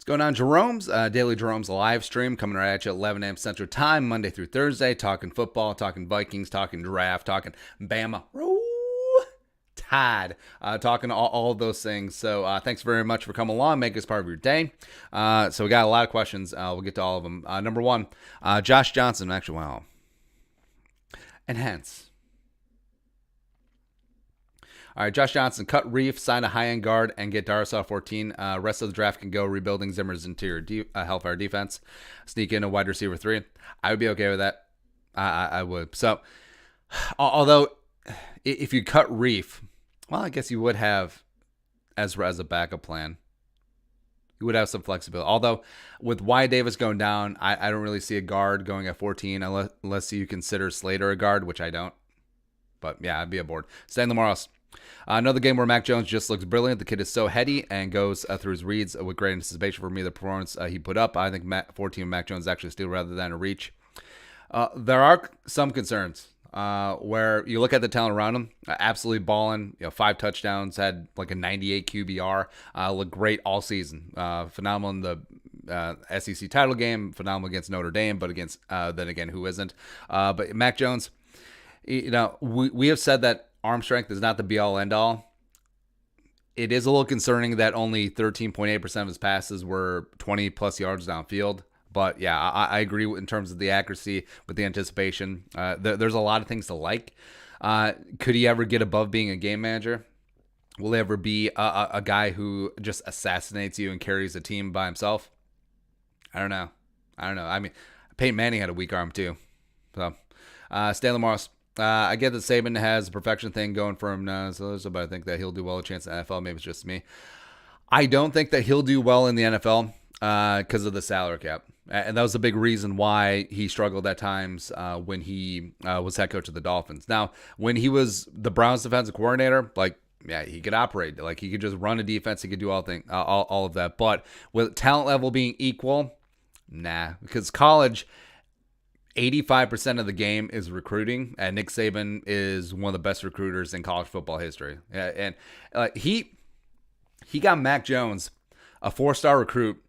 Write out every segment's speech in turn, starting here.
Going on, Jeromes? Daily Jeromes live stream coming right at you at 11 a.m. Central Time, Monday through Thursday. Talking football, talking Vikings, talking draft, talking Bama. Tide, talking all of those things. So thanks very much for coming along. Make this part of your day. So we got a lot of questions. We'll get to all of them. Number one, Josh Johnson. Actually, wow. And hence. All right, Josh Johnson, cut Reef, sign a high-end guard, and get Darsaw 14. Rest of the draft can go rebuilding Zimmer's interior Hellfire defense. Sneak in a wide receiver 3. I would be okay with that. I would. So, although, if you cut Reef, well, I guess you would have Ezra as a backup plan. You would have some flexibility. Although, with Wyatt Davis going down, I don't really see a guard going at 14 unless you consider Slater a guard, which I don't. But, yeah, I'd be aboard. Stanley Morris. Another game where Mac Jones just looks brilliant. The kid is so heady and goes through his reads with great anticipation. For me, the performance he put up, I think 14 of Mac Jones actually steal rather than a reach. There are some concerns where you look at the talent around him, absolutely balling. 5 touchdowns, had like a 98 QBR, looked great all season. Phenomenal in the SEC title game, phenomenal against Notre Dame, but against then again, who isn't? But Mac Jones, we have said that arm strength is not the be-all, end-all. It is a little concerning that only 13.8% of his passes were 20-plus yards downfield. But, yeah, I agree in terms of the accuracy with the anticipation. There's a lot of things to like. Could he ever get above being a game manager? Will he ever be a guy who just assassinates you and carries a team by himself? I don't know. I mean, Peyton Manning had a weak arm, too. So, Stanley Morris. I get that Saban has a perfection thing going for him now, but I think that he'll do well a chance in the NFL. Maybe it's just me. I don't think that he'll do well in the NFL because of the salary cap. And that was a big reason why he struggled at times when he was head coach of the Dolphins. Now, when he was the Browns defensive coordinator, he could operate. He could just run a defense. He could do all of that. But with talent level being equal, nah. Because college, 85% of the game is recruiting, and Nick Saban is one of the best recruiters in college football history. And he got Mac Jones, a 4-star recruit,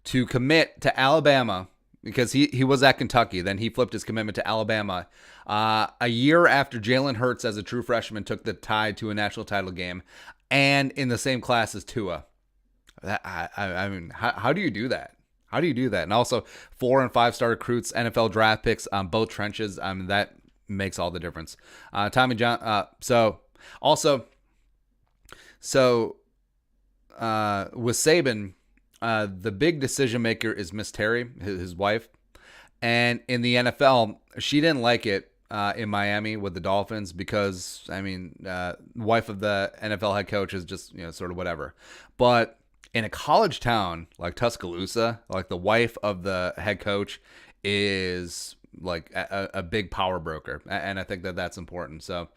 to commit to Alabama because he was at Kentucky. Then he flipped his commitment to Alabama a year after Jalen Hurts, as a true freshman, took the Tide to a national title game, and in the same class as Tua. I mean, how do you do that? How do you do that? And also 4- and 5-star recruits, NFL draft picks on both trenches. I mean, that makes all the difference. Tommy John. With Saban, the big decision maker is Miss Terry, his wife. And in the NFL, she didn't like it in Miami with the Dolphins because, wife of the NFL head coach is just, sort of whatever. But in a college town like Tuscaloosa, the wife of the head coach is a big power broker. And I think that that's important. So,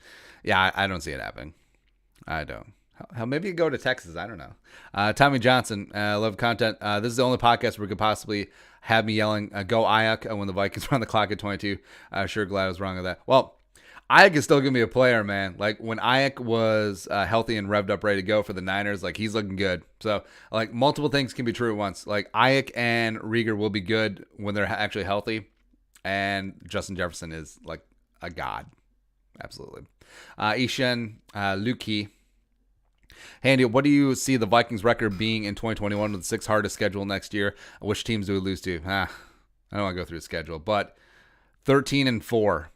yeah, I don't see it happening. I don't. Hell, maybe you go to Texas. I don't know. Tommy Johnson, love content. This is the only podcast where we could possibly have me yelling, go Ayak, when the Vikings run the clock at 22. Sure glad I was wrong with that. Well, Ayak is still going to be a player, man. When Ayak was healthy and revved up, ready to go for the Niners, he's looking good. So, multiple things can be true at once. Ayak and Rieger will be good when they're actually healthy. And Justin Jefferson is, a god. Absolutely. Ishan, Luki. Hey, Andy, what do you see the Vikings record being in 2021 with the 6 hardest schedule next year? Which teams do we lose to? I don't want to go through the schedule, but 13-4.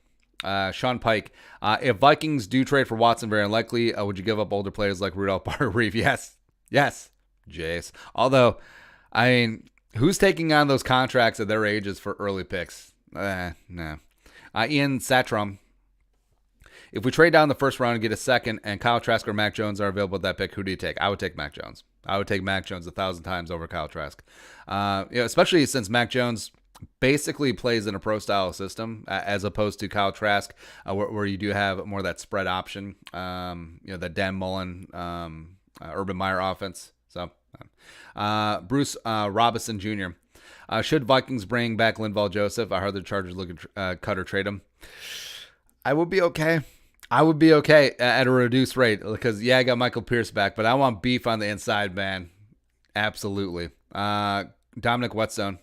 Sean Pike, if Vikings do trade for Watson, very unlikely, would you give up older players like Rudolph Barber Reeve? Yes. Jace. Although, who's taking on those contracts at their ages for early picks? No. Ian Satrom, if we trade down the first round and get a second and Kyle Trask or Mac Jones are available at that pick, who do you take? I would take Mac Jones. I would take Mac Jones 1,000 times over Kyle Trask. Especially since Mac Jones basically plays in a pro-style system as opposed to Kyle Trask, where you do have more of that spread option, the Dan Mullen, Urban Meyer offense. So, Bruce Robinson Jr. Should Vikings bring back Linval Joseph? I heard the Chargers looking cut or trade him. I would be okay. At a reduced rate because, I got Michael Pierce back, but I want beef on the inside, man. Absolutely. Dominic Whetstone.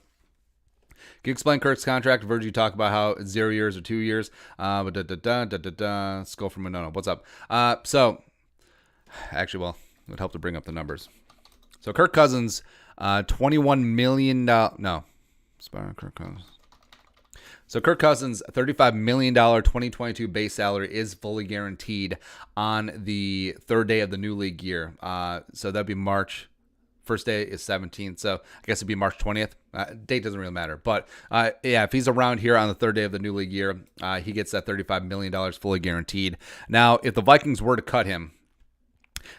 Can you explain Kirk's contract? I've heard you talk about how it's 0 years or 2 years. Skull from Monona. What's up? Actually, well, it would help to bring up the numbers. So Kirk Cousins, $21 million. No. Kirk Cousins. So Kirk Cousins, $35 million 2022 base salary is fully guaranteed on the third day of the new league year. So that'd be March. First day is 17th, so I guess it'd be March 20th. Date doesn't really matter. But, yeah, if he's around here on the third day of the new league year, he gets that $35 million fully guaranteed. Now, if the Vikings were to cut him,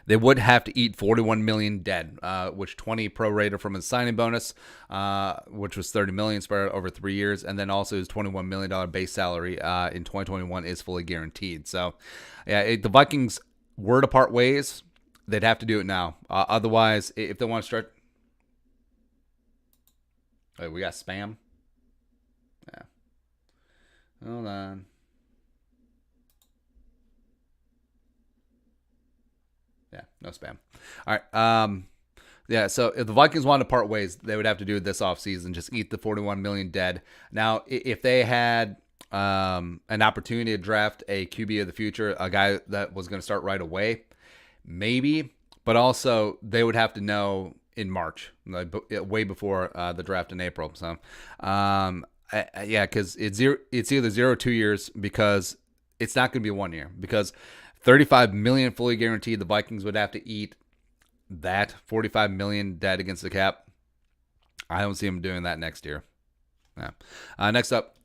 they would have to eat $41 million dead, which 20 prorated from his signing bonus, which was $30 million spread over 3 years, and then also his $21 million base salary in 2021 is fully guaranteed. So, yeah, if the Vikings were to part ways, they'd have to do it now. Otherwise, if they want to start... Wait, we got spam? Yeah. Hold on. Yeah, no spam. All right. Yeah, so if the Vikings wanted to part ways, they would have to do it this offseason, just eat the $41 million dead. Now, if they had an opportunity to draft a QB of the future, a guy that was going to start right away, maybe, but also they would have to know in March, like way before the draft in April. So, yeah, because it's either 0 or 2 years, because it's not going to be 1 year, because $35 million fully guaranteed. The Vikings would have to eat that $45 million dead against the cap. I don't see them doing that next year. Yeah. Next up,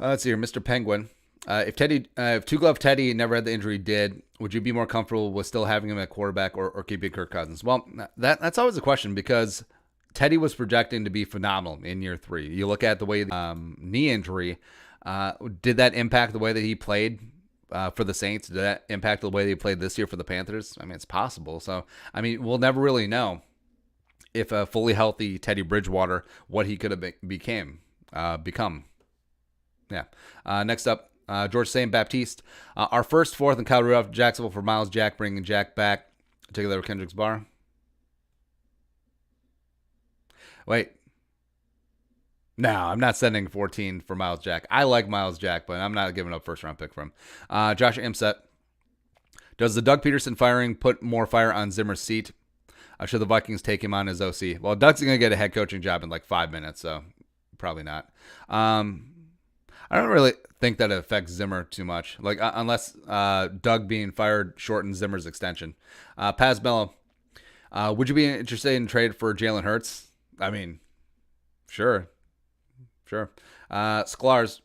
let's see here, Mr. Penguin. If Two Glove Teddy never had the injury he did, would you be more comfortable with still having him at quarterback or keeping Kirk Cousins? Well, that's always a question, because Teddy was projecting to be phenomenal in year 3. You look at the way knee injury, did that impact the way that he played for the Saints? Did that impact the way they played this year for the Panthers? I mean, it's possible. So, I mean, we'll never really know if a fully healthy Teddy Bridgewater, what he could have become. Yeah. Next up, George St. Baptiste. Our first, 4th, and Kyle Rudolph, Jacksonville for Miles Jack, bringing Jack back. Together with Kendrick's Bar. Wait. No, I'm not sending 14 for Miles Jack. I like Miles Jack, but I'm not giving up first-round pick for him. Josh Imset. Does the Doug Peterson firing put more fire on Zimmer's seat? Should the Vikings take him on as OC? Well, Doug's going to get a head coaching job in like 5 minutes, so probably not. I don't really think that it affects Zimmer too much, like unless Doug being fired shortens Zimmer's extension. Paz Mello, would you be interested in trade for Jalen Hurts? I mean, sure. Sklar's,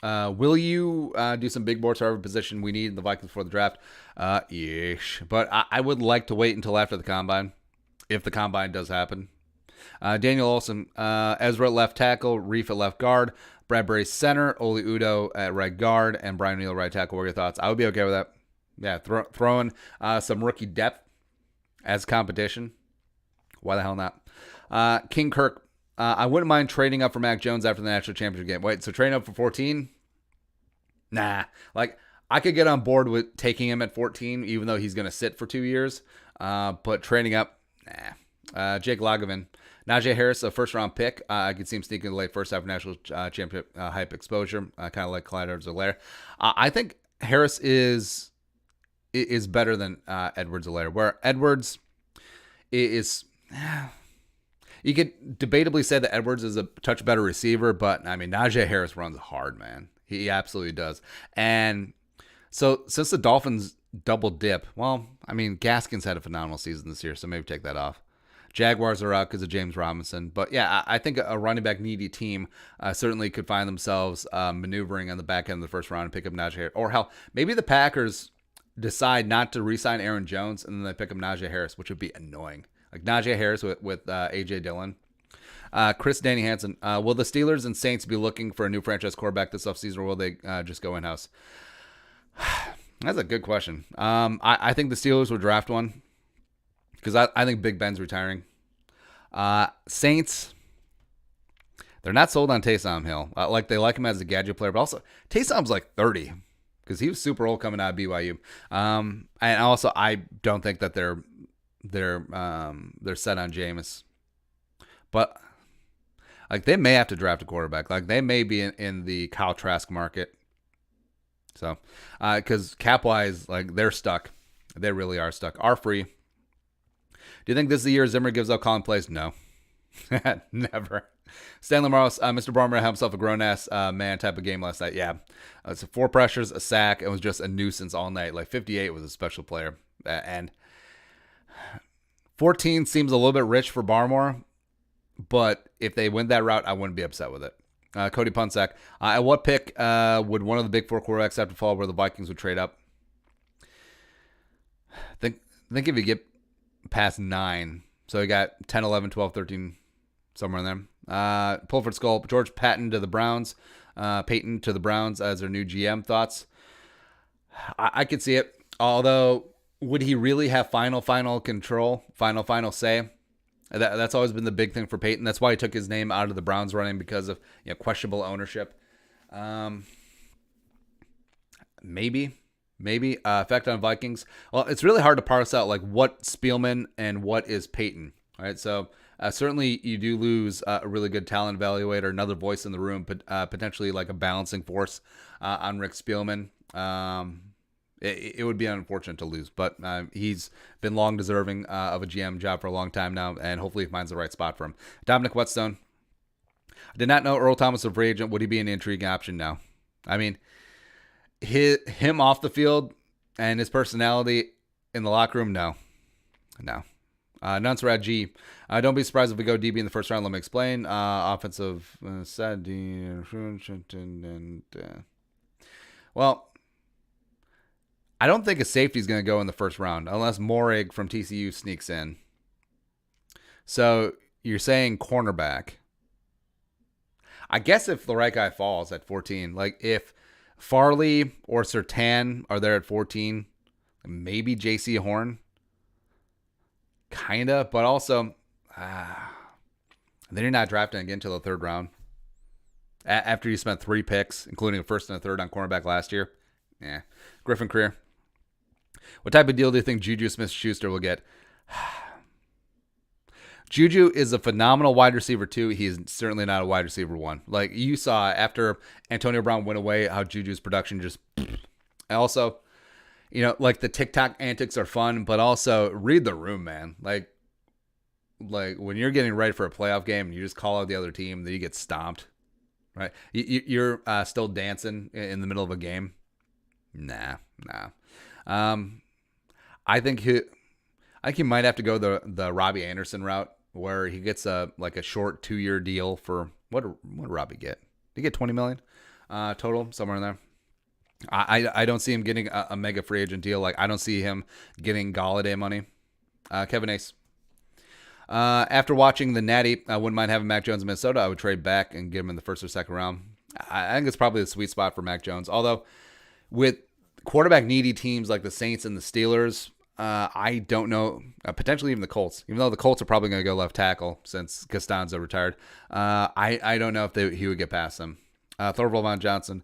will you do some big boards for every position we need in the Vikings before the draft? Yeesh. But I would like to wait until after the combine, if the combine does happen. Daniel Olson, Ezra at left tackle, Reef at left guard, Bradbury center, Oli Udo at right guard, and Brian Neal right tackle. What are your thoughts? I would be okay with that. Yeah, throwing some rookie depth as competition. Why the hell not? King Kirk, I wouldn't mind trading up for Mac Jones after the national championship game. Wait, so trading up for 14? Nah. Like, I could get on board with taking him at 14, even though he's going to sit for 2 years. But trading up, nah. Jake Lagovin. Najee Harris, a first-round pick. I could see him sneaking in the late first half of national championship hype exposure, kind of like Clyde Edwards-Helaire. I think Harris is better than Edwards-Helaire, where Edwards is... You could debatably say that Edwards is a touch better receiver, but, I mean, Najee Harris runs hard, man. He absolutely does. And so since the Dolphins double dip, well, I mean, Gaskins had a phenomenal season this year, so maybe take that off. Jaguars are out because of James Robinson. But, yeah, I think a running back needy team certainly could find themselves maneuvering on the back end of the first round and pick up Najee Harris. Or, hell, maybe the Packers decide not to re-sign Aaron Jones and then they pick up Najee Harris, which would be annoying. Like Najee Harris with A.J. Dillon. Chris Danny Hansen. Will the Steelers and Saints be looking for a new franchise quarterback this offseason, or will they just go in-house? That's a good question. I think the Steelers will draft one because I think Big Ben's retiring. Saints, they're not sold on Taysom Hill. Like, they like him as a gadget player, but also Taysom's like 30 because he was super old coming out of BYU. And also, I don't think that they're set on Jameis. But like they may have to draft a quarterback. Like they may be in the Kyle Trask market. So, because cap wise, like they're stuck. They really are stuck. Are free. Do you think this is the year Zimmer gives up calling plays? No, never. Stanley Morris, Mr. Barmer had himself a grown ass man type of game last night. Yeah, it's 4 pressures, a sack. It was just a nuisance all night. Like 58 was a special player, and 14 seems a little bit rich for Barmore. But if they went that route, I wouldn't be upset with it. Cody Punsack, at what pick would one of the big 4 quarterbacks have to fall where the Vikings would trade up? Think if you get past 9, so you got 10, 11, 12, 13, somewhere in there. Pulford Skull, George Patton to the Browns, Peyton to the Browns as their new GM. Thoughts? I could see it. Although, would he really have final control, final say? That's always been the big thing for Peyton. That's why he took his name out of the Browns running, because of questionable ownership. Maybe effect on Vikings. Well, it's really hard to parse out like what Spielman and what is Peyton. All right, so certainly you do lose a really good talent evaluator, another voice in the room, but potentially like a balancing force on Rick Spielman. It would be unfortunate to lose, but he's been long deserving of a GM job for a long time now, and hopefully he finds the right spot for him. Dominic Whetstone. I did not know Earl Thomas was a free agent. Would he be an intriguing option now? I mean, him off the field and his personality in the locker room, no. Nunsrad G. Don't be surprised if we go DB in the first round. Let me explain. Offensive side. Well, I don't think a safety is going to go in the first round unless Morig from TCU sneaks in. So you're saying cornerback. I guess if the right guy falls at 14, like if Farley or Surtain are there at 14, maybe JC Horn. Kind of, but also then you're not drafting again until the 3rd round. After you spent 3 picks, including a 1st and a 3rd on cornerback last year. Yeah. Griffin Creer. What type of deal do you think Juju Smith-Schuster will get? Juju is a phenomenal wide receiver 2. He's certainly not a wide receiver 1. Like you saw after Antonio Brown went away, how Juju's production just... And also, like the TikTok antics are fun, but also read the room, man. Like when you're getting ready for a playoff game and you just call out the other team, then you get stomped, right? You're still dancing in the middle of a game. Nah. I think he might have to go the Robbie Anderson route, where he gets a short 2-year deal for what did Robbie get? Did he get $20 million total, somewhere in there? I don't see him getting a mega free agent deal. Like I don't see him getting Galladay money. Kevin Ace. After watching the Natty, I wouldn't mind having Mac Jones in Minnesota. I would trade back and get him in the 1st or 2nd round. I think it's probably the sweet spot for Mac Jones. Although with quarterback needy teams like the Saints and the Steelers, I don't know, potentially even the Colts, even though the Colts are probably going to go left tackle since Costanzo retired. I don't know if he would get past them. Thorvald Von Johnson.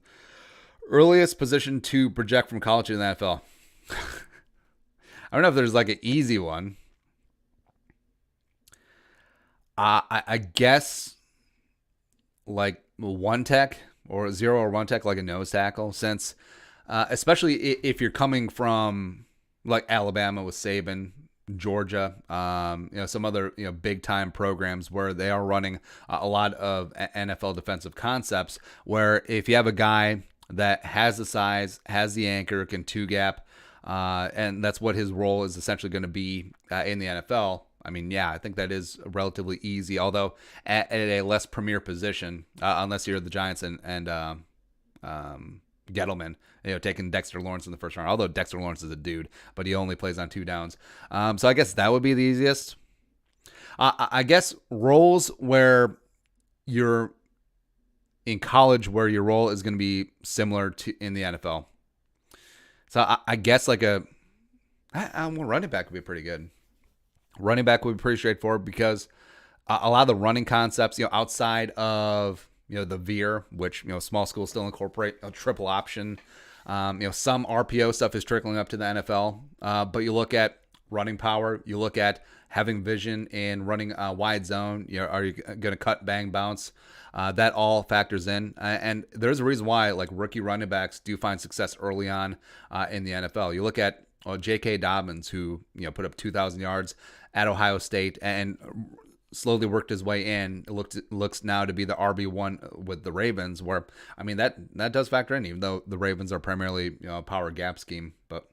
Earliest position to project from college to the NFL. I don't know if there's like an easy one. I guess like 1 tech or 0 or 1 tech, like a nose tackle, since especially if you're coming from like Alabama with Saban, Georgia, some other big time programs where they are running a lot of NFL defensive concepts, where if you have a guy that has the size, has the anchor, can 2-gap, and that's what his role is essentially going to be in the NFL. I mean, yeah, I think that is relatively easy, although at a less premier position, unless you're the Giants and Gettleman, taking Dexter Lawrence in the 1st round. Although Dexter Lawrence is a dude, but he only plays on 2 downs. So I guess that would be the easiest. I guess roles where you're in college, where your role is going to be similar to in the NFL. So I guess like a running back would be pretty good. Running back would be pretty straightforward because a lot of the running concepts, outside of the veer, which small schools still incorporate a triple option. Some RPO stuff is trickling up to the NFL, but you look at running power. You look at having vision and running a wide zone. Are you going to cut, bang, bounce? That all factors in. And there's a reason why like rookie running backs do find success early on in the NFL. You look at J.K. Dobbins, who put up 2,000 yards at Ohio State and slowly worked his way in. It looks now to be the RB1 with the Ravens, where I mean that does factor in, even though the Ravens are primarily a power gap scheme. But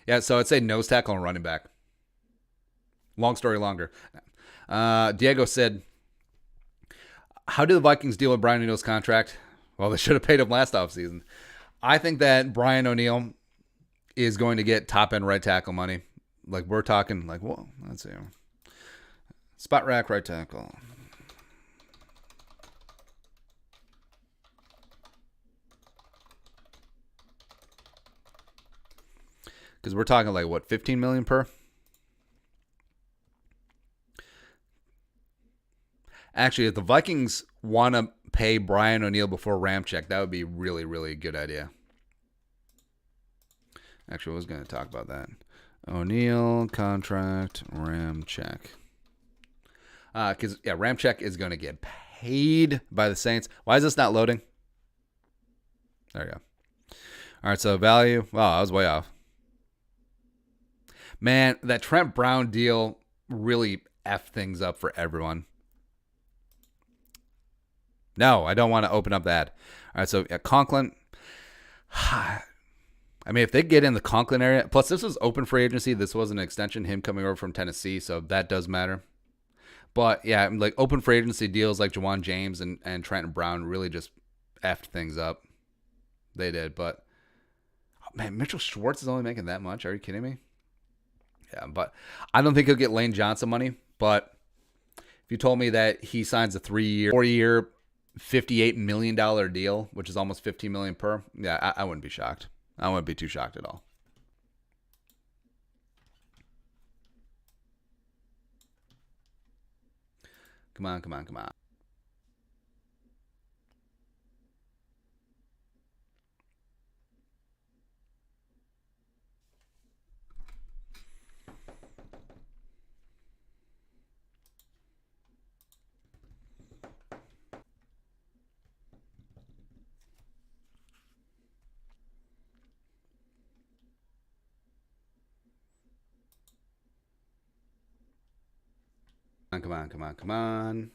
yeah, so I'd say nose tackle and running back. Long story longer. Diego said, how do the Vikings deal with Brian O'Neill's contract? Well, they should have paid him last offseason. I think that Brian O'Neill is going to get top-end right tackle money. Like, we're talking, like, well, let's see. Spot rack right tackle. Because we're talking, like, what, $15 million per? Actually, if the Vikings want to pay Brian O'Neill before Ramczyk, that would be really, really a good idea. Actually, I was going to talk about that. O'Neill, contract, Ramczyk. Because, Ramczyk is going to get paid by the Saints. Why is this not loading? There you go. All right, so value. Wow, I was way off. Man, that Trent Brown deal really effed things up for everyone. No, I don't want to open up that. All right, so Conklin. I mean, if they get in the Conklin area, plus this was open free agency. This wasn't an extension, him coming over from Tennessee, so that does matter. But, yeah, like open free agency deals like Jawan James and Trenton Brown really just effed things up. They did, but, oh, man, Mitchell Schwartz is only making that much. Are you kidding me? Yeah, but I don't think he'll get Lane Johnson money. But if you told me that he signs a 4-year, $58 million deal, which is almost $15 million per, yeah, I wouldn't be shocked. I wouldn't be too shocked at all. Come on. Come on.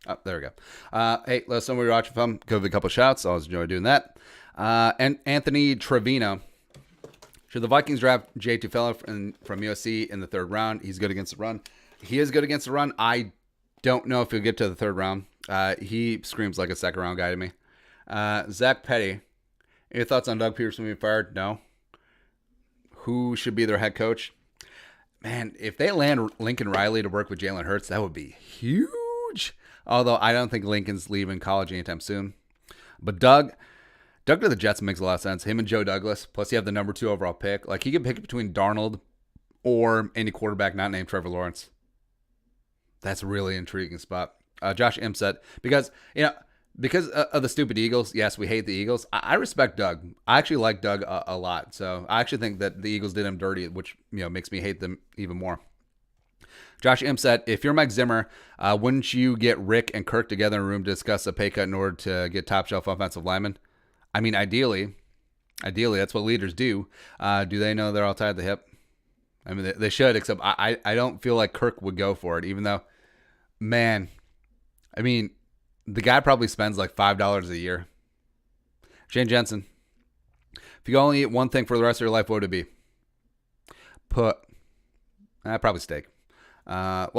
Oh, there we go. Hey, let us know where you're watching from. Give a couple shouts. I always enjoy doing that. And Anthony Trevino. Should the Vikings draft Jay Tufele from USC in the third round? He's good against the run. He is good against the run. I don't know if he'll get to the third round. He screams like a second round guy to me. Zach Petty. Any thoughts on Doug Peterson being fired? No. Who should be their head coach? Man, if they land Lincoln Riley to work with Jalen Hurts, that would be huge. Although I don't think Lincoln's leaving college anytime soon. But Doug to the Jets makes a lot of sense. Him and Joe Douglas. Plus, you have the number 2 overall pick. Like, he could pick between Darnold or any quarterback not named Trevor Lawrence. That's a really intriguing spot. Josh Imset. Because of the stupid Eagles, yes, we hate the Eagles. I respect Doug. I actually like Doug a lot. So I actually think that the Eagles did him dirty, which makes me hate them even more. Josh Imset, if you're Mike Zimmer, wouldn't you get Rick and Kirk together in a room to discuss a pay cut in order to get top shelf offensive linemen? I mean, ideally, that's what leaders do. Do they know they're all tied at the hip? I mean, they should, except I don't feel like Kirk would go for it, even though, man, I mean, the guy probably spends like $5 a year. Shane Jensen, if you could only eat one thing for the rest of your life, what would it be? Probably steak. Can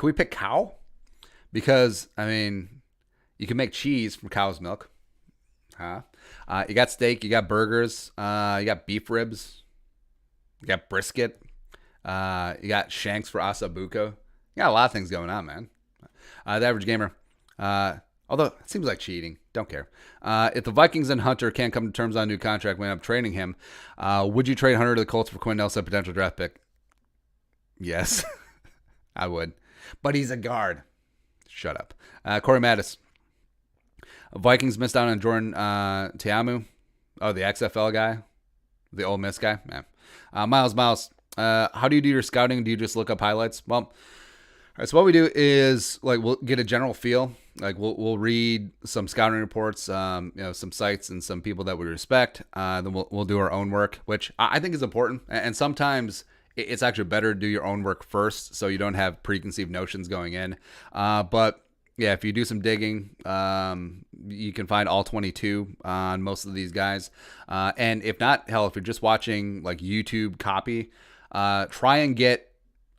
we pick cow? Because, I mean, you can make cheese from cow's milk. Huh? You got steak, you got burgers, you got beef ribs, you got brisket, you got shanks for asabuco. You got a lot of things going on, man. The average gamer, although it seems like cheating, don't care. If the Vikings and Hunter can't come to terms on a new contract when I'm trading him, would you trade Hunter to the Colts for Quinn Nelson, potential draft pick? Yes, I would. But he's a guard. Shut up. Corey Mattis. Vikings missed out on Jordan Tiamu. Oh, the XFL guy. The Ole Miss guy. Yeah. Miles. How do you do your scouting? Do you just look up highlights? Well, all right, so what we do is like we'll get a general feel. Like we'll read some scouting reports, some sites and some people that we respect. Then we'll do our own work, which I think is important. And sometimes it's actually better to do your own work first, so you don't have preconceived notions going in. But yeah, if you do some digging, you can find all 22 on most of these guys. And if not, hell, if you're just watching like YouTube copy, try and get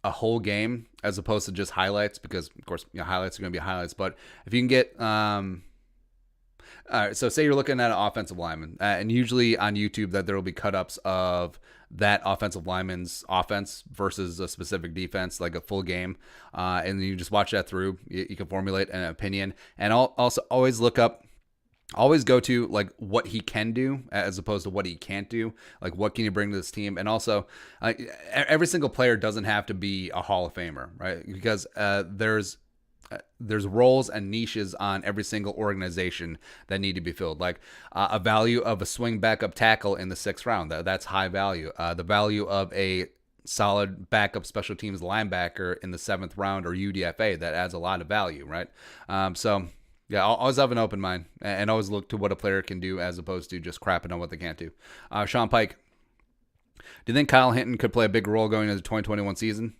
a whole game as opposed to just highlights, because of course highlights are going to be highlights. But if you can get all right, so say you're looking at an offensive lineman, and usually on YouTube that there will be cut-ups of that offensive lineman's offense versus a specific defense, like a full game, and you just watch that through. You can formulate an opinion, and also always go to like what he can do as opposed to what he can't do. Like what can you bring to this team? And also every single player doesn't have to be a Hall of Famer, right? Because there's roles and niches on every single organization that need to be filled. Like a value of a swing backup tackle in the 6th round, that's high value. The value of a solid backup special teams linebacker in the 7th round or UDFA, that adds a lot of value, right? So yeah, I'll always have an open mind and always look to what a player can do as opposed to just crapping on what they can't do. Sean Pike, do you think Kyle Hinton could play a big role going into the 2021 season?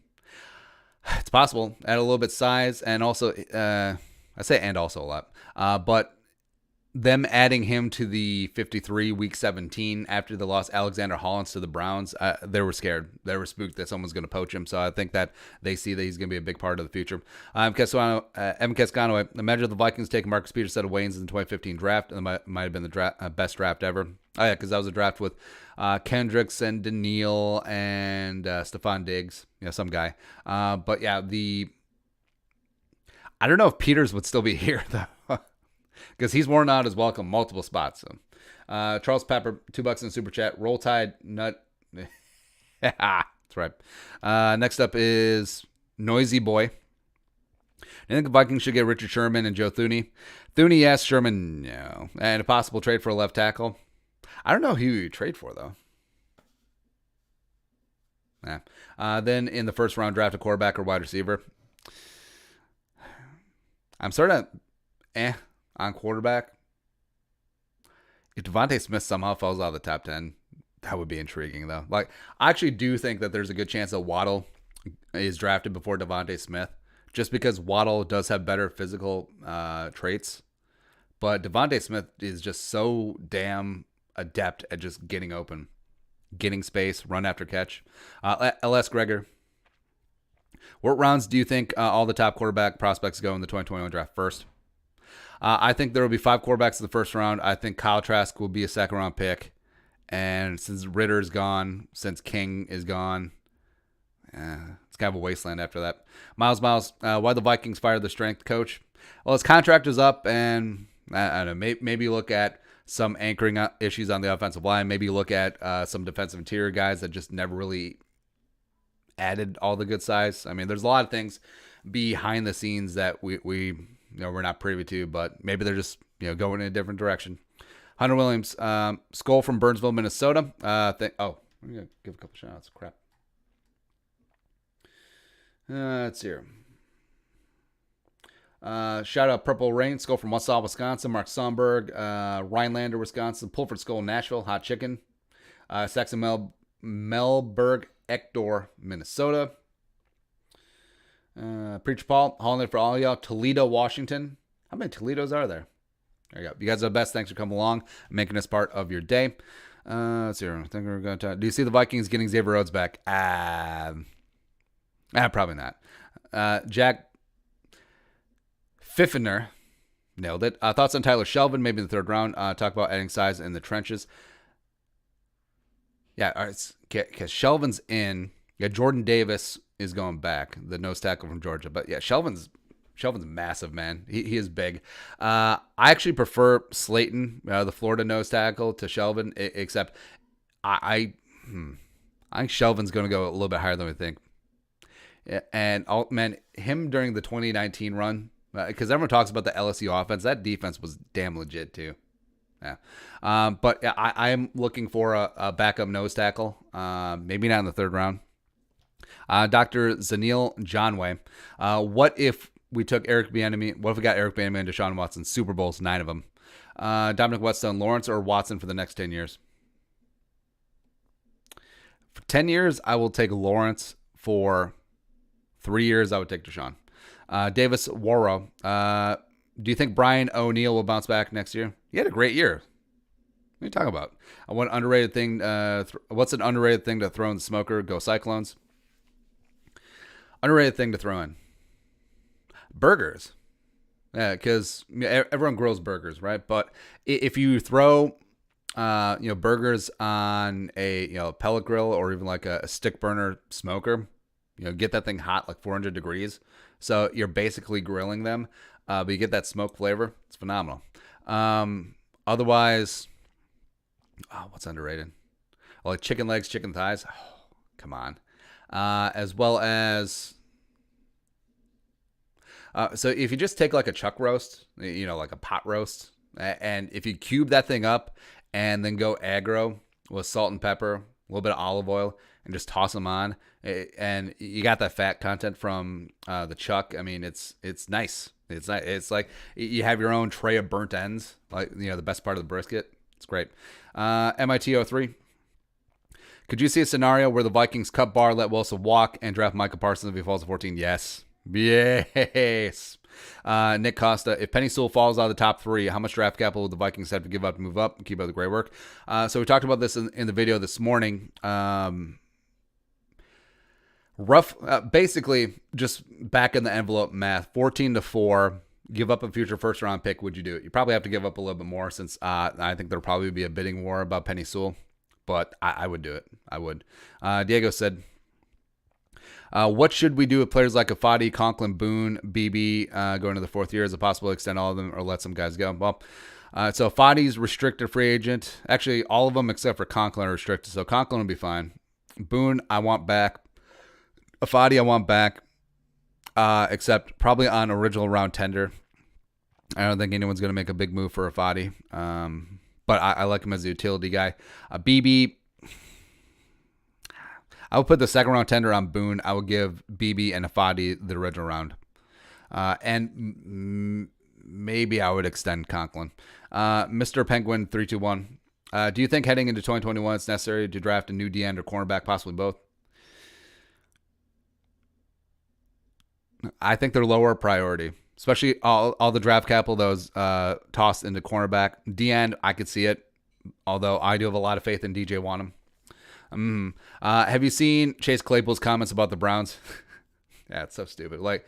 It's possible. Add a little bit size, and also, I say and also a lot. But them adding him to the 53 week 17 after they lost Alexander Hollins to the Browns, they were scared. They were spooked that someone's going to poach him. So I think that they see that he's going to be a big part of the future. Evan Cascano, imagine the Vikings taking Marcus Peters instead of Waynes in the 2015 draft. And that might have been the best draft ever. Oh, yeah, because that was a draft with Kendricks and Daniil and Stephon Diggs, some guy. But yeah, I don't know if Peters would still be here, though. Because he's worn out his welcome multiple spots. So. Charles Pepper, $2 in Super Chat. Roll Tide, nut. That's right. Next up is Noisy Boy. I think the Vikings should get Richard Sherman and Joe Thuney. Thuney, yes. Sherman, no. And a possible trade for a left tackle. I don't know who you trade for, though. Then in the 1st round, draft a quarterback or wide receiver. I'm sort of on quarterback. If Devontae Smith somehow falls out of the top 10, that would be intriguing, though. Like, I actually do think that there's a good chance that Waddle is drafted before Devontae Smith, just because Waddle does have better physical traits. But Devontae Smith is just so damn adept at just getting open, getting space, run after catch. LS Gregor, what rounds do you think all the top quarterback prospects go in the 2021 draft first? I think there will be 5 quarterbacks in the 1st round. I think Kyle Trask will be a 2nd round pick. And since Ritter's gone, since King is gone, it's kind of a wasteland after that. Miles, why the Vikings fired the strength coach? Well, his contract is up, and I don't know, maybe look at some anchoring issues on the offensive line. Maybe look at some defensive interior guys that just never really added all the good size. I mean, there's a lot of things behind the scenes that we're not privy to, but maybe they're just going in a different direction. Hunter Williams, Skull from Burnsville, Minnesota. I'm gonna give a couple shout outs. Crap. Let's see here. Shout out Purple Rain, Skull from Wausau, Wisconsin. Mark Somberg, Rhinelander, Wisconsin. Pulford Skull, Nashville. Hot Chicken. Saxon Melberg, Ekdor, Minnesota. Preacher Paul, Holland for all y'all. Toledo, Washington. How many Toledos are there? There you go. You guys are the best. Thanks for coming along, making this part of your day. Let's see. I think we're going to talk. Do you see the Vikings getting Xavier Rhodes back? Probably not. Jack Pfiffner nailed it. Thoughts on Tyler Shelvin, maybe in the 3rd round. Talk about adding size in the trenches. Yeah, all right. Because Shelvin's in. Yeah, Jordan Davis is going back, the nose tackle from Georgia. But yeah, Shelvin's massive, man. He is big. I actually prefer Slayton, the Florida nose tackle, to Shelvin, except I think Shelvin's going to go a little bit higher than we think. And him during the 2019 run, because everyone talks about the LSU offense. That defense was damn legit too. Yeah. But yeah, I am looking for a backup nose tackle. Maybe not in the third round. Dr. Zanil Johnway. What if we took Eric Bieniemy? What if we got Eric Bieniemy and Deshaun Watson? Super Bowls, 9 of them. Dominic Whetstone, Lawrence or Watson for the next 10 years? For 10 years, I will take Lawrence. For 3 years, I would take Deshaun. Davis Warrow. Do you think Brian O'Neill will bounce back next year? He had a great year. What are you talking about? What's an underrated thing to throw in the smoker? Go Cyclones. Underrated thing to throw in. Burgers. Yeah, because everyone grills burgers, right? But if you throw burgers on a pellet grill or even like a stick burner smoker, get that thing hot like 400 degrees. So you're basically grilling them, but you get that smoke flavor. It's phenomenal. Otherwise, what's underrated? Well, like chicken legs, chicken thighs. Oh, come on. As well as, so if you just take like a chuck roast, like a pot roast, and if you cube that thing up and then go aggro with salt and pepper, a little bit of olive oil, and just toss them on, and you got that fat content from the chuck. I mean, it's nice. It's like you have your own tray of burnt ends, like the best part of the brisket. It's great. MIT03. Could you see a scenario where the Vikings cut Barr, let Wilson walk, and draft Micah Parsons if he falls to 14? Yes. Yes. Nick Costa, if Penny Sewell falls out of the top 3, how much draft capital would the Vikings have to give up to move up and keep up the great work? So we talked about this in the video this morning. Basically, just back in the envelope math, 14-4, give up a future first round pick. Would you do it? You probably have to give up a little bit more since I think there'll probably be a bidding war about Penny Sewell. But I would do it. I would. Diego said, what should we do with players like Afadi, Conklin, Boone, BB going to the 4th year? Is it possible to extend all of them or let some guys go? Well, so Afadi's restricted free agent. Actually, all of them except for Conklin are restricted. So Conklin will be fine. Boone, I want back. Afadi, I want back. Except probably on original round tender. I don't think anyone's going to make a big move for Afadi. But I like him as a utility guy. BB, I would put the second round tender on Boone. I would give BB and Afadi the original round. And maybe I would extend Conklin. Mr. Penguin 321. Do you think heading into 2021 it's necessary to draft a new D end or cornerback, possibly both? I think they're lower priority. Especially all the draft capital that was tossed into cornerback. D-end, I could see it. Although I do have a lot of faith in DJ Wanham. Have you seen Chase Claypool's comments about the Browns? Yeah, it's so stupid. Like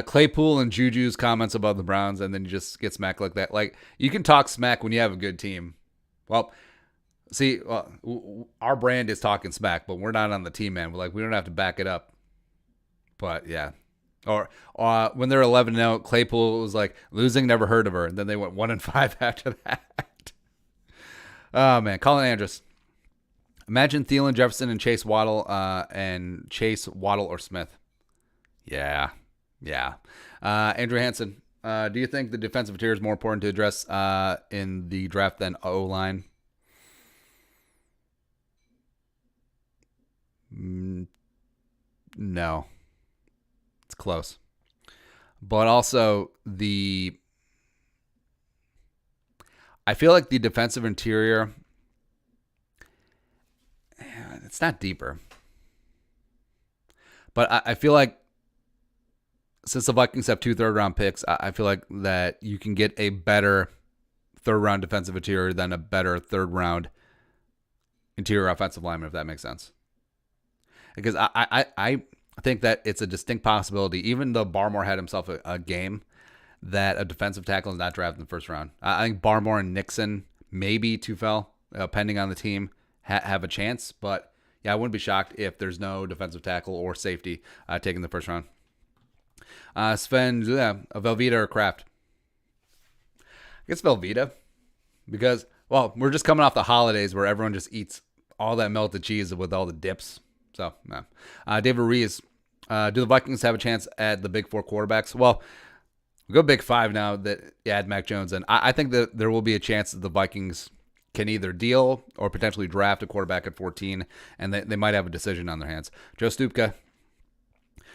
Claypool and Juju's comments about the Browns, and then you just get smacked like that. Like, you can talk smack when you have a good team. Well, see, our brand is talking smack, but we're not on the team, man. We don't have to back it up. But, yeah. Or when they're 11-0, Claypool was like, losing, never heard of her. And then they went 1-5 after that. Oh, man. Colin Andrus. Imagine Thielen, Jefferson, and Chase Waddle or Smith. Yeah. Andrew Hansen. Do you think the defensive interior is more important to address in the draft than O-line? No. It's close. But also I feel like the defensive interior, it's not deeper. But I feel like since the Vikings have 2 third-round picks, I feel like that you can get a better third-round defensive interior than a better third-round interior offensive lineman, if that makes sense. Because I think that it's a distinct possibility, even though Barmore had himself a game, that a defensive tackle is not drafted in the first round. I think Barmore and Nixon, maybe Tufel, depending on the team, have a chance. But, yeah, I wouldn't be shocked if there's no defensive tackle or safety taken the first round. Sven, Velveeta or Kraft? I guess Velveeta. Because, well, we're just coming off the holidays where everyone just eats all that melted cheese with all the dips. So, no. David Rees, do the Vikings have a chance at the big 4 quarterbacks? Well, We go big five now that you add Mac Jones in. I think that there will be a chance that the Vikings can either deal or potentially draft a quarterback at 14, and they might have a decision on their hands. Joe Stupka,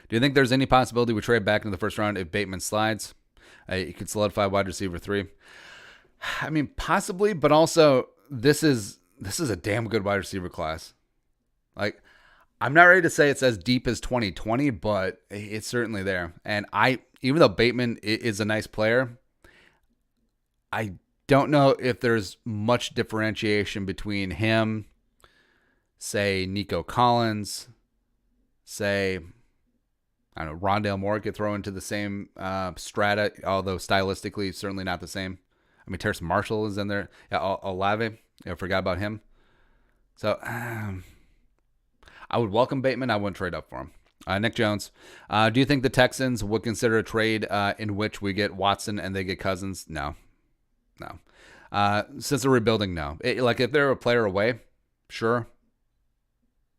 do you think there's any possibility we trade back into the first round if Bateman slides? You could solidify wide receiver 3. I mean, possibly, but also this is a damn good wide receiver class. Like, I'm not ready to say it's as deep as 2020, but it's certainly there. And even though Bateman is a nice player, I don't know if there's much differentiation between him, say Nico Collins, say, I don't know, Rondale Moore could throw into the same strata, although stylistically certainly not the same. I mean, Terrace Marshall is in there. Yeah, Olave, I forgot about him. So I would welcome Bateman. I wouldn't trade up for him. Nick Jones, do you think the Texans would consider a trade in which we get Watson and they get Cousins? No. Since they're rebuilding, no. Like if they're a player away, sure.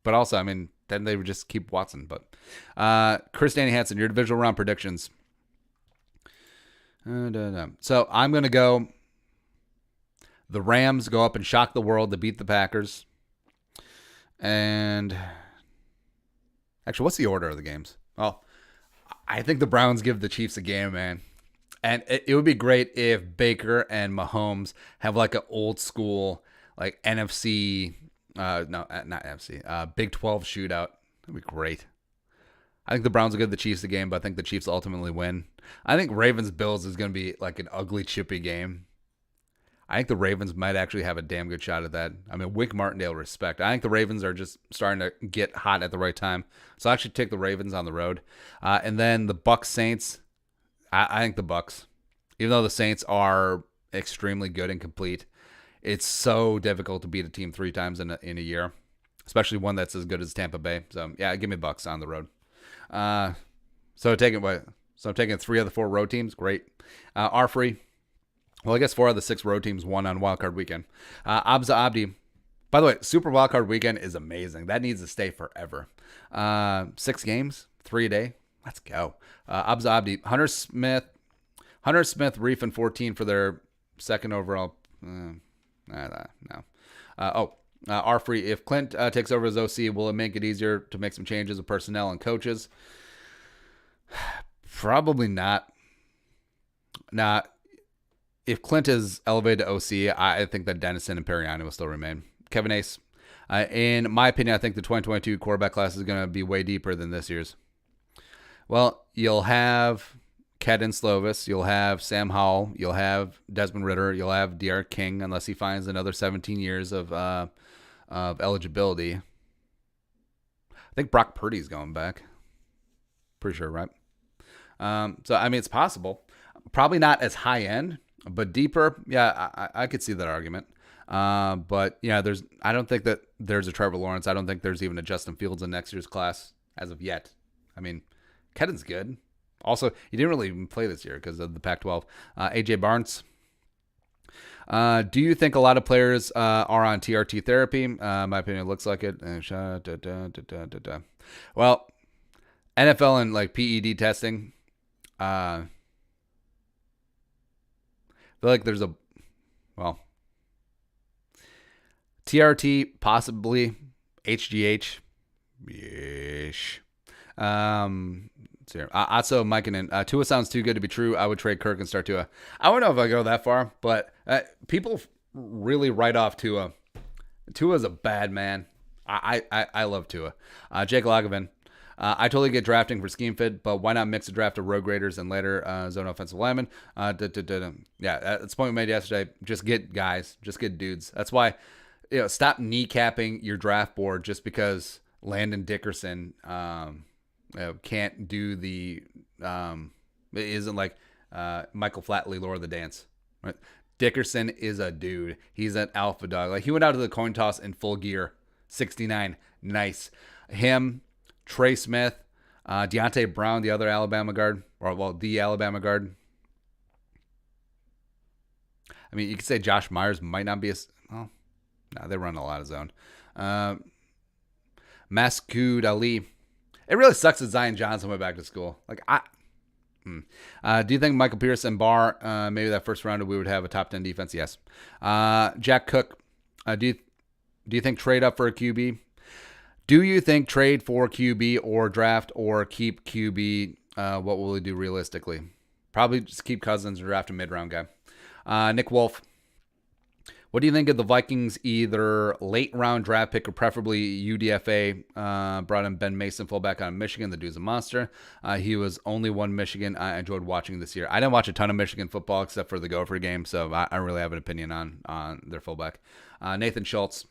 But also, I mean, then they would just keep Watson. But Chris Danny Hansen, your divisional round predictions. So I'm going to go the Rams go up and shock the world to beat the Packers. And actually, what's the order of the games? Well, I think the Browns give the Chiefs a game, man. And it would be great if Baker and Mahomes have like an old school, like NFC, no, not NFC, Big 12 shootout. That'd be great. I think the Browns will give the Chiefs a game, but I think the Chiefs ultimately win. I think Ravens-Bills is going to be like an ugly, chippy game. I think the Ravens might actually have a damn good shot at that. I mean, Wink Martindale respect. I think the Ravens are just starting to get hot at the right time. So I actually take the Ravens on the road. And then the Bucs-Saints, I think the Bucs. Even though the Saints are extremely good and complete, it's so difficult to beat a team 3 times in a year, especially one that's as good as Tampa Bay. So, yeah, give me Bucs on the road. So I'm taking 3 of the 4 road teams. Great. Free. Well, I guess 4 of the 6 road teams won on Wildcard Weekend. Abza Abdi. By the way, Super Wildcard Weekend is amazing. That needs to stay forever. 6 games, 3 a day. Let's go. Abza Abdi. Hunter Smith, Reef, and 14 for their second overall. No. Free. If Clint takes over as OC, will it make it easier to make some changes of personnel and coaches? Probably not. If Clint is elevated to OC, I think that Dennison and Periani will still remain. Kevin Ace. In my opinion, I think the 2022 quarterback class is going to be way deeper than this year's. Well, you'll have Kedon Slovis, you'll have Sam Howell, you'll have Desmond Ridder, you'll have D.R. King, unless he finds another 17 years of eligibility. I think Brock Purdy's going back. Pretty sure, right? So, I mean, it's possible. Probably not as high end, but deeper. Yeah, I could see that argument. But, yeah, I don't think that there's a Trevor Lawrence. I don't think there's even a Justin Fields in next year's class as of yet. I mean, Kedon's good. Also, he didn't really even play this year because of the Pac-12. A.J. Barnes. Do you think a lot of players are on TRT therapy? My opinion, it looks like it. Well, NFL and like PED testing. I feel like there's TRT, possibly HGH. Yeesh. Atso Mikinen. Tua sounds too good to be true. I would trade Kirk and start Tua. I don't know if I go that far, but people really write off Tua. Tua's a bad man. I love Tua. Jake Lagavin. I totally get drafting for scheme fit, but why not mix a draft of road graders and later zone offensive linemen? Yeah, that's the point we made yesterday. Just get guys. Just get dudes. That's why, stop kneecapping your draft board just because Landon Dickerson can't do the it isn't like Michael Flatley, Lord of the Dance. Right? Dickerson is a dude. He's an alpha dog. Like he went out to the coin toss in full gear. 69. Nice. Him, Trey Smith, Deontay Brown, the other Alabama guard, the Alabama guard. I mean, you could say Josh Myers might not be they run a lot of zone. Masood Ali. It really sucks that Zion Johnson went back to school. Like Do you think Michael Pierce and Barr, maybe that first round, we would have a top 10 defense? Yes. Jack Cook, do you think trade up for a QB? Do you think trade for QB or draft or keep QB? What will he do realistically? Probably just keep Cousins and draft a mid-round guy. Nick Wolf, what do you think of the Vikings either late round draft pick or preferably UDFA? Brought in Ben Mason, fullback out of Michigan. The dude's a monster. He was only one Michigan I enjoyed watching this year. I didn't watch a ton of Michigan football except for the Gopher game, so I don't really have an opinion on their fullback. Nathan Schultz.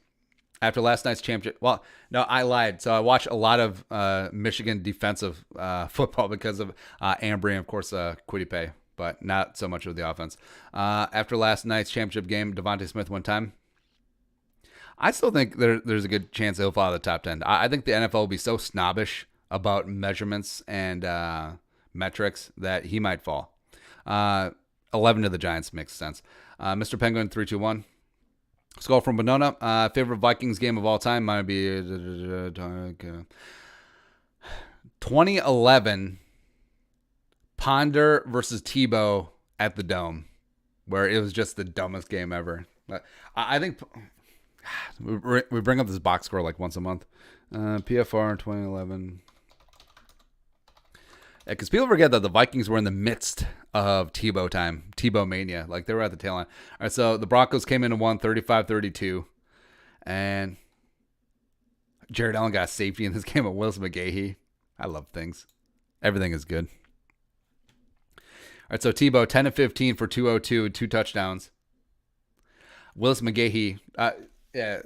After last night's championship, well, no, I lied. So I watched a lot of Michigan defensive football because of Ambry and, of course, Quiddipe, but not so much of the offense. After last night's championship game, Devontae Smith one time. I still think there's a good chance he'll fall out of the top 10. I think the NFL will be so snobbish about measurements and metrics that he might fall. 11 to the Giants makes sense. Mr. Penguin 321. Skull from Bonona. Favorite Vikings game of all time might be 2011 Ponder versus Tebow at the Dome, where it was just the dumbest game ever. I think we bring up this box score like once a month. PFR in 2011. Because people forget that the Vikings were in the midst of Tebow time, Tebow mania. Like, they were at the tail end. All right, so the Broncos came in and won 35-32. And Jared Allen got safety in this game of Willis McGahee. I love things. Everything is good. All right, so Tebow, 10-15 for 202 and 2 touchdowns. Willis McGahee,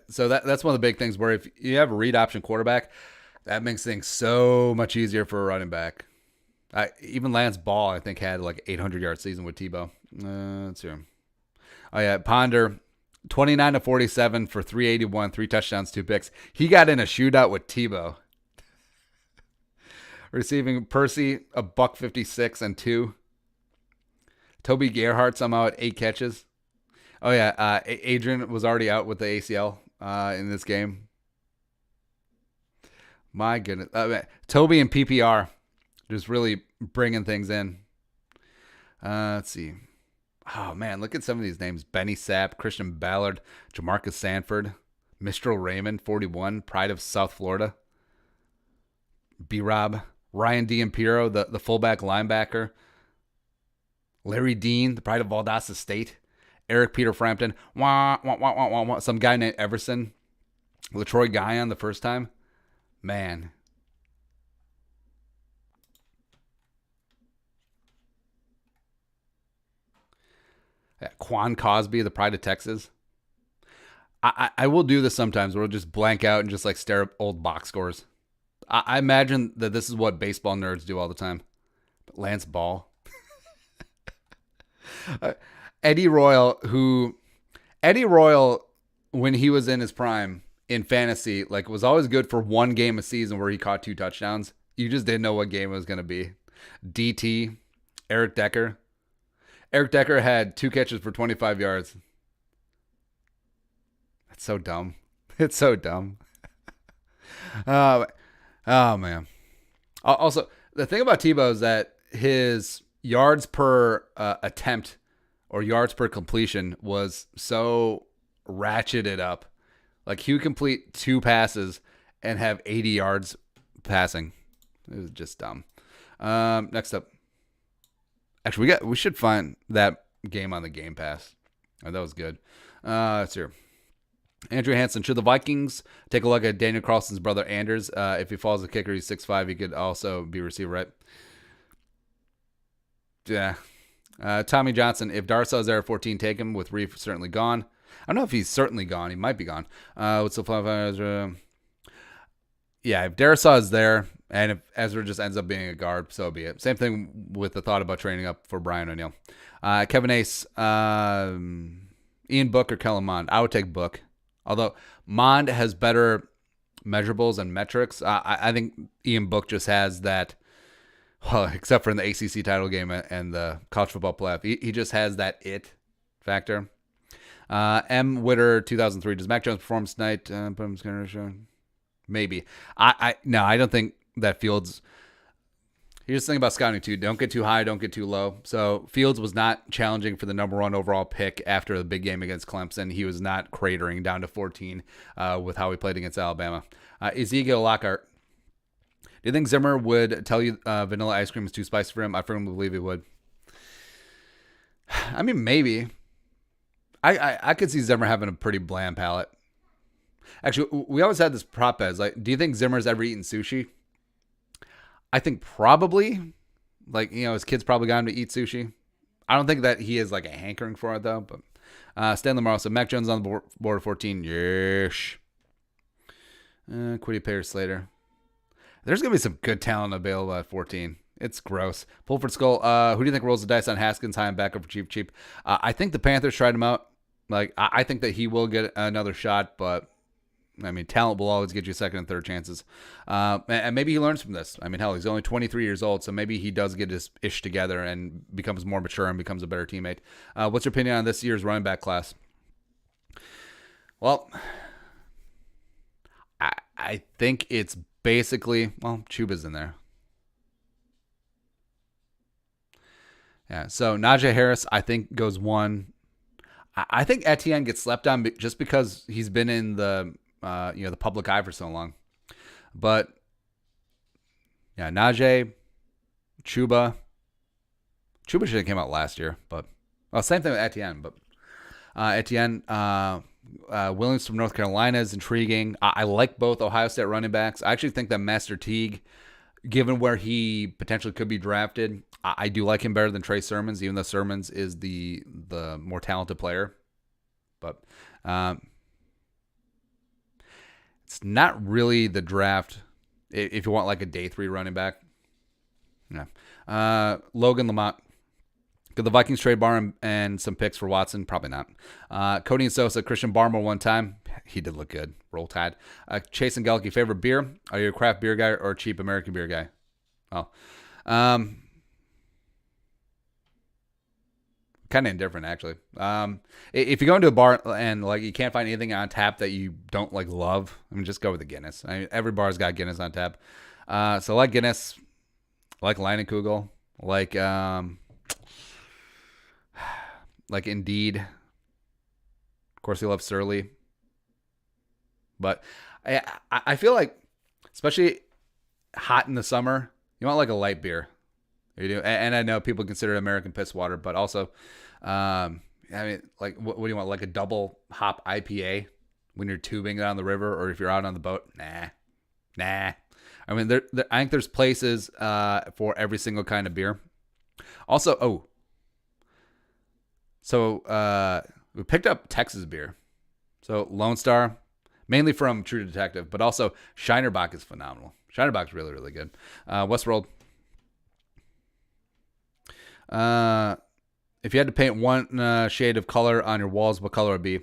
so that's one of the big things where if you have a read option quarterback, that makes things so much easier for a running back. Even Lance Ball, I think, had like 800-yard season with Tebow. Let's see. Oh, yeah. Ponder, 29-47 for 381, 3 touchdowns, 2 picks. He got in a shootout with Tebow. Receiving Percy, a $156 and 2. Toby Gerhardt somehow at 8 catches. Oh, yeah. Adrian was already out with the ACL in this game. My goodness. Toby and PPR. Just really bringing things in. Let's see. Oh, man, look at some of these names. Benny Sapp, Christian Ballard, Jamarcus Sanford, Mistral Raymond, 41, Pride of South Florida. B-Rob, Ryan D'Ampiro, the fullback linebacker. Larry Dean, the Pride of Valdosta State. Eric Peter Frampton. Some guy named Everson. Latroy Guion the first time. Man. Quan Cosby, the Pride of Texas. I will do this sometimes where we'll just blank out and just like stare at old box scores. I imagine that this is what baseball nerds do all the time. Lance Ball. Eddie Royal, when he was in his prime in fantasy, like was always good for one game a season where he caught 2 touchdowns. You just didn't know what game it was going to be. DT, Eric Decker. Eric Decker had 2 catches for 25 yards. That's so dumb. It's so dumb. Oh, man. Also, the thing about Tebow is that his yards per attempt or yards per completion was so ratcheted up. Like, he would complete 2 passes and have 80 yards passing. It was just dumb. Next up. Actually, we should find that game on the Game Pass. Oh, that was good. Let's hear. Andrew Hansen, should the Vikings take a look at Daniel Carlson's brother Anders? If he falls a kicker, he's 6'5". He could also be receiver, right? Yeah. Tommy Johnson, if Darsaw is there at 14, take him with Reef certainly gone. I don't know if he's certainly gone. He might be gone. What's the 5? Yeah, if Darsaw is there, and if Ezra just ends up being a guard, so be it. Same thing with the thought about training up for Brian O'Neill. Kevin Ace, Ian Book or Kellen Mond? I would take Book. Although Mond has better measurables and metrics. I think Ian Book just has that, well, except for in the ACC title game and the college football playoff. He just has that it factor. M. Witter, 2003. Does Mac Jones perform tonight? Maybe. No, I don't think that Fields. Here's the thing about scouting too. Don't get too high, don't get too low. So Fields was not challenging for the number 1 overall pick after the big game against Clemson. He was not cratering down to 14 with how he played against Alabama. Ezekiel Lockhart. Do you think Zimmer would tell you vanilla ice cream is too spicy for him? I firmly believe he would. I mean, maybe. I could see Zimmer having a pretty bland palate. Actually, we always had this prop as like, do you think Zimmer's ever eaten sushi? I think probably. Like, his kids probably got him to eat sushi. I don't think that he is like a hankering for it though. But Stanley Morrow. So Mac Jones on the board of 14. Yes. Quiddy Payer Slater. There's going to be some good talent available at 14. It's gross. Pulford Skull. Who do you think rolls the dice on Haskins, high and back over cheap? I think the Panthers tried him out. Like, I think that he will get another shot, but I mean, talent will always get you second and third chances. And maybe he learns from this. I mean, hell, he's only 23 years old, so maybe he does get his ish together and becomes more mature and becomes a better teammate. What's your opinion on this year's running back class? Well, I think it's basically, Chuba's in there. Yeah, so Najee Harris, I think, goes 1. I think Etienne gets slept on just because he's been in the the public eye for so long. But yeah, Najee, Chuba should have came out last year, but same thing with Etienne. But Etienne Williams from North Carolina is intriguing. I like both Ohio State running backs. I actually think that Master Teague, given where he potentially could be drafted, I do like him better than Trey Sermons, even though Sermons is the more talented player. But it's not really the draft if you want like a day 3 running back. Yeah. Logan Lamont. Could the Vikings trade Barr and some picks for Watson? Probably not. Cody and Sosa, Christian Barmore one time. He did look good. Roll Tide. Chase and Gelke, favorite beer? Are you a craft beer guy or a cheap American beer guy? Kind of indifferent, actually. If you go into a bar and like you can't find anything on tap that you don't like love, I mean, just go with the Guinness. I mean, every bar's got Guinness on tap. So like Guinness, like Leinenkugel, like Indeed. Of course, you love Surly. But I feel like, especially hot in the summer, you want like a light beer. You do, and I know people consider it American piss water, but also, I mean, like, what do you want? Like a double hop IPA when you're tubing down the river, or if you're out on the boat? Nah. I mean, I think there's places for every single kind of beer. Also, so we picked up Texas beer. So Lone Star, mainly from True Detective, but also Shinerbach is phenomenal. Shinerbach's really, really good. Westworld. If you had to paint one shade of color on your walls, what color would it be?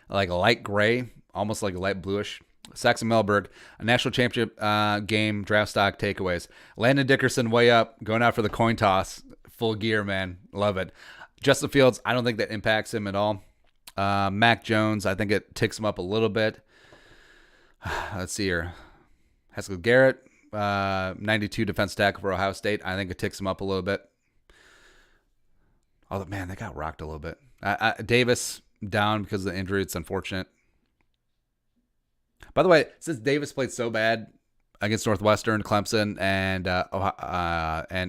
Like a light gray, almost like a light bluish. Saxon Melberg, a national championship game, draft stock takeaways. Landon Dickerson way up, going out for the coin toss. Full gear, man. Love it. Justin Fields, I don't think that impacts him at all. Mac Jones, I think it ticks him up a little bit. Let's see here. Haskell Garrett, 92 defense tackle for Ohio State. I think it ticks him up a little bit. Oh, man, they got rocked a little bit. Davis down because of the injury. It's unfortunate. By the way, since Davis played so bad against Northwestern, Clemson, and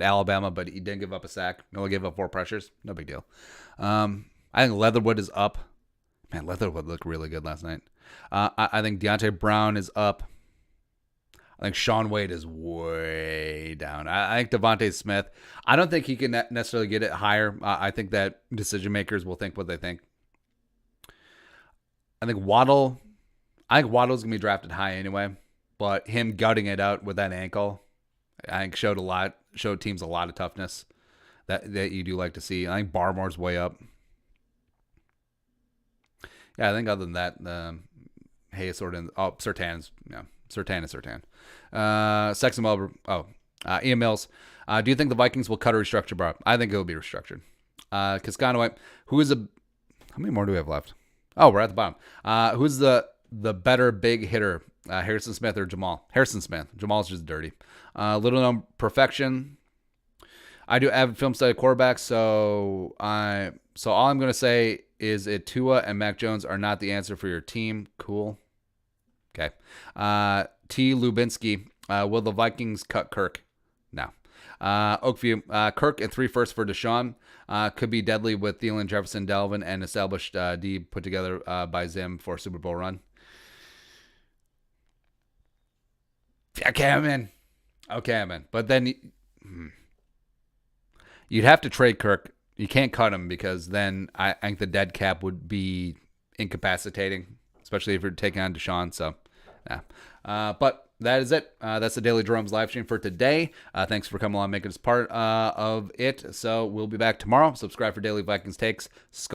Alabama, but he didn't give up a sack. He only gave up 4 pressures. No big deal. I think Leatherwood is up. Man, Leatherwood looked really good last night. I think Deontay Brown is up. I think Sean Wade is way down. I think Devontae Smith, I don't think he can necessarily get it higher. I think that decision makers will think what they think. I think Waddle's going to be drafted high anyway, but him gutting it out with that ankle, I think showed teams a lot of toughness that you do like to see. I think Barmore's way up. Yeah, I think other than that, Hayes Surtan's, yeah. Surtan is Surtan. Sexton Melbourne. Ian Mills. Do you think the Vikings will cut or restructure Barr? I think it will be restructured. Kiskanaway, how many more do we have left? Oh, we're at the bottom. Who's the better big hitter? Harrison Smith or Jamal? Harrison Smith. Jamal's just dirty. Little known perfection. I do avid film study quarterbacks, so all I'm gonna say is it Tua and Mac Jones are not the answer for your team. Cool. Okay. T. Lubinsky. Will the Vikings cut Kirk? No. Oakview. Kirk and 3 firsts for Deshaun. Could be deadly with Thielen, Jefferson, Dalvin, and established D put together by Zim for a Super Bowl run. Okay, I'm in. But then you'd have to trade Kirk. You can't cut him because then I think the dead cap would be incapacitating, especially if you're taking on Deshaun. So, yeah. But that is it. That's the Daily Jerome's live stream for today. Thanks for coming along and making us part of it. So we'll be back tomorrow. Subscribe for Daily Vikings Takes.